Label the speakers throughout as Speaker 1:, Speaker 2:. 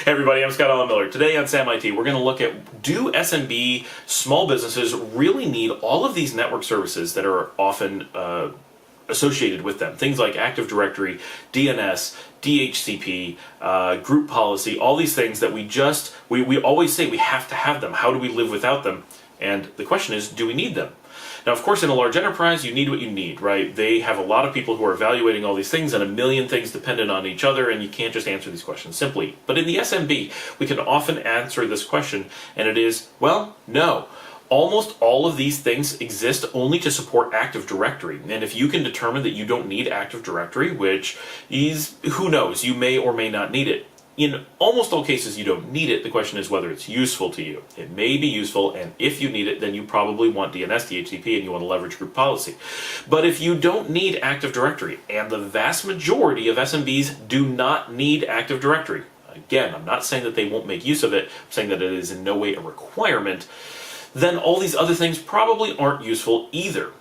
Speaker 1: Hey everybody, I'm Scott Alan Miller. Today on Sam IT, we're going to look at, do SMB small businesses really need all of these network services that are often associated with them? Things like Active Directory, DNS, DHCP, group policy, all these things that we always say we have to have them. How do we live without them? And the question is, do we need them? Now, of course, in a large enterprise, you need what you need, right? They have a lot of people who are evaluating all these things and a million things dependent on each other, and you can't just answer these questions simply. But in the SMB, we can often answer this question, and it is, well, no. Almost all of these things exist only to support Active Directory. And if you can determine that you don't need Active Directory, which is, who knows, you may or may not need it. In almost all cases, you don't need it. The question is whether it's useful to you. It may be useful, and if you need it, then you probably want DNS, DHCP, and you want to leverage group policy. But if you don't need Active Directory, and the vast majority of SMBs do not need Active Directory, again, I'm not saying that they won't make use of it, I'm saying that it is in no way a requirement, then all these other things probably aren't useful either.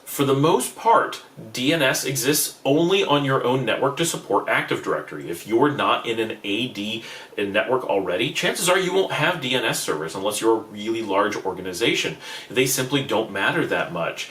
Speaker 1: For the most part, DNS exists only on your own network to support Active Directory. If you're not in an AD network already, chances are you won't have DNS servers unless you're a really large organization. They simply don't matter that much.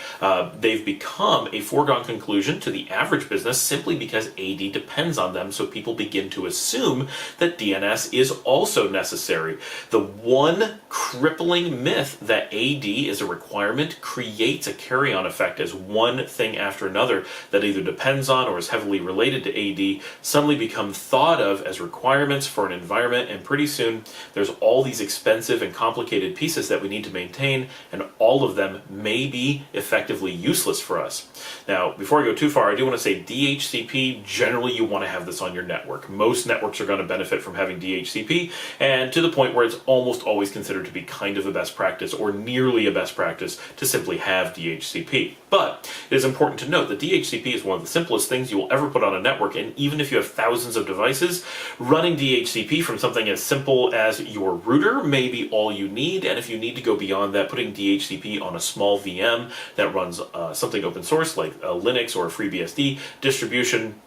Speaker 1: They've become a foregone conclusion to the average business simply because AD depends on them, so people begin to assume that DNS is also necessary. The one crippling myth that AD is a requirement creates a carry-on effect as one thing after another that either depends on or is heavily related to AD suddenly become thought of as requirements for an environment, and pretty soon there's all these expensive and complicated pieces that we need to maintain, and all of them may be effectively useless for us. Now, before I go too far, I do want to say DHCP, generally you want to have this on your network. Most networks are going to benefit from having DHCP, and to the point where it's almost always considered to be kind of a best practice or nearly a best practice to simply have DHCP. But it is important to note that DHCP is one of the simplest things you will ever put on a network, and even if you have thousands of devices, running DHCP from something as simple as your router may be all you need, and if you need to go beyond that, putting DHCP on a small VM that runs something open source like Linux or a FreeBSD distribution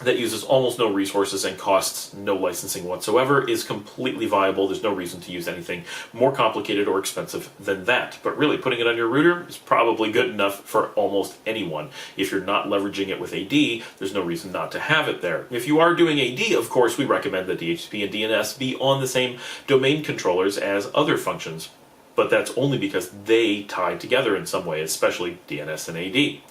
Speaker 1: that uses almost no resources and costs no licensing whatsoever is completely viable. There's no reason to use anything more complicated or expensive than that. But really, putting it on your router is probably good enough for almost anyone. If you're not leveraging it with AD, there's no reason not to have it there. If you are doing AD, of course, we recommend that DHCP and DNS be on the same domain controllers as other functions. But that's only because they tie together in some way, especially DNS and AD.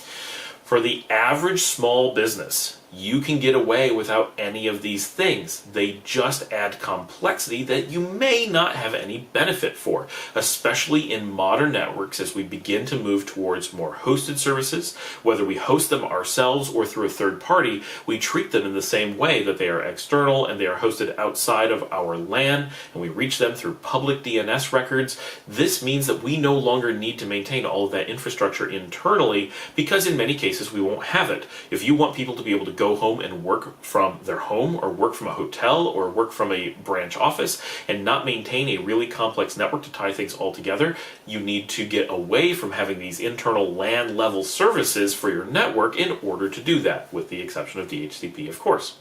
Speaker 1: For the average small business, you can get away without any of these things. They just add complexity that you may not have any benefit for, especially in modern networks as we begin to move towards more hosted services. Whether we host them ourselves or through a third party, we treat them in the same way, that they are external and they are hosted outside of our LAN, and we reach them through public DNS records. This means that we no longer need to maintain all of that infrastructure internally, because in many cases we won't have it. If you want people to be able to go home and work from their home, or work from a hotel, or work from a branch office, and not maintain a really complex network to tie things all together, you need to get away from having these internal LAN level services for your network in order to do that, with the exception of DHCP, of course.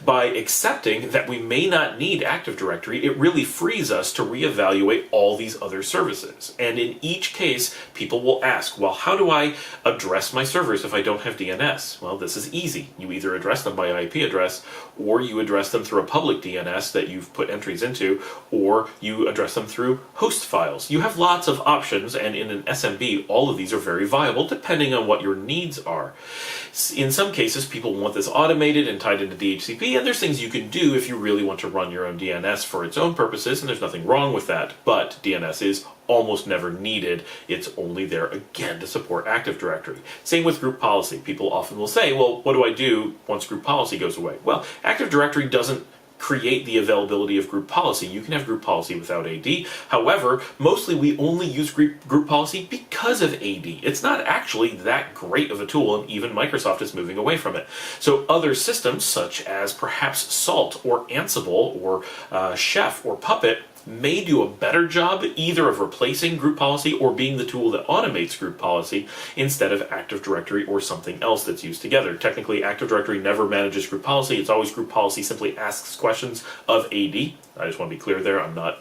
Speaker 1: By accepting that we may not need Active Directory, it really frees us to reevaluate all these other services. And in each case, people will ask, well, how do I address my servers if I don't have DNS? Well, this is easy. You either address them by IP address, or you address them through a public DNS that you've put entries into, or you address them through host files. You have lots of options, and in an SMB, all of these are very viable depending on what your needs are. In some cases, people want this automated and tied into DHCP, and there's things you can do if you really want to run your own DNS for its own purposes, and there's nothing wrong with that, but DNS is almost never needed. It's only there, again, to support Active Directory. Same with group policy. People often will say, well, what do I do once group policy goes away? Well, Active Directory doesn't create the availability of group policy. You can have group policy without AD. However, mostly we only use group policy because of AD. It's not actually that great of a tool, and even Microsoft is moving away from it. So other systems, such as perhaps Salt or Ansible or Chef or Puppet, may do a better job either of replacing group policy or being the tool that automates group policy instead of Active Directory or something else that's used together. Technically, Active Directory never manages group policy. It's always group policy simply asks questions of AD. I just want to be clear there. I'm not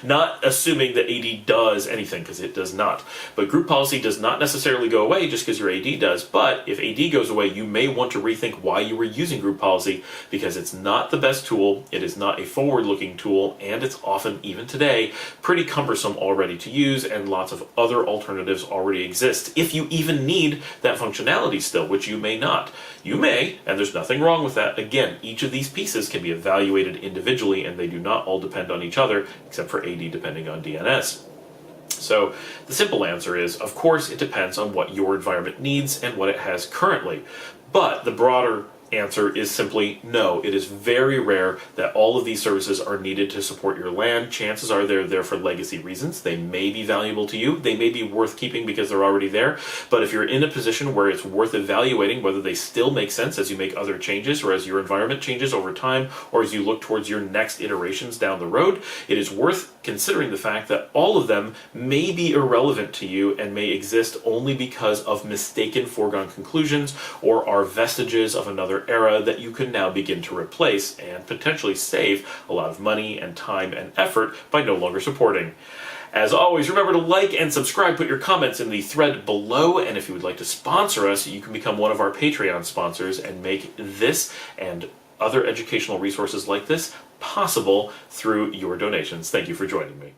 Speaker 1: not assuming that AD does anything, because it does not. But group policy does not necessarily go away just because your AD does. But if AD goes away, you may want to rethink why you were using group policy, because it's not the best tool, it is not a forward-looking tool, and it's often, even today, pretty cumbersome already to use, and lots of other alternatives already exist. If you even need that functionality still, which you may not. You may, and there's nothing wrong with that. Again, each of these pieces can be evaluated individually, and they do not all depend on each other, except for AD depending on DNS. So the simple answer is, of course, it depends on what your environment needs and what it has currently. But the broader answer is simply no. It is very rare that all of these services are needed to support your LAN. Chances are they're there for legacy reasons. They may be valuable to you. They may be worth keeping because they're already there. But if you're in a position where it's worth evaluating whether they still make sense as you make other changes, or as your environment changes over time, or as you look towards your next iterations down the road, it is worth considering the fact that all of them may be irrelevant to you and may exist only because of mistaken foregone conclusions or are vestiges of another era that you can now begin to replace and potentially save a lot of money and time and effort by no longer supporting. As always, remember to like and subscribe, put your comments in the thread below, and if you would like to sponsor us, you can become one of our Patreon sponsors and make this and other educational resources like this possible through your donations. Thank you for joining me.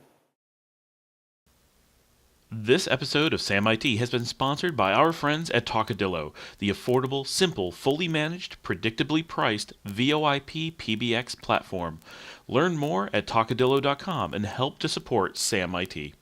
Speaker 1: This episode of Sam IT has been sponsored by our friends at Talkadillo, the affordable, simple, fully managed, predictably priced VoIP PBX platform. Learn more at talkadillo.com and help to support Sam IT.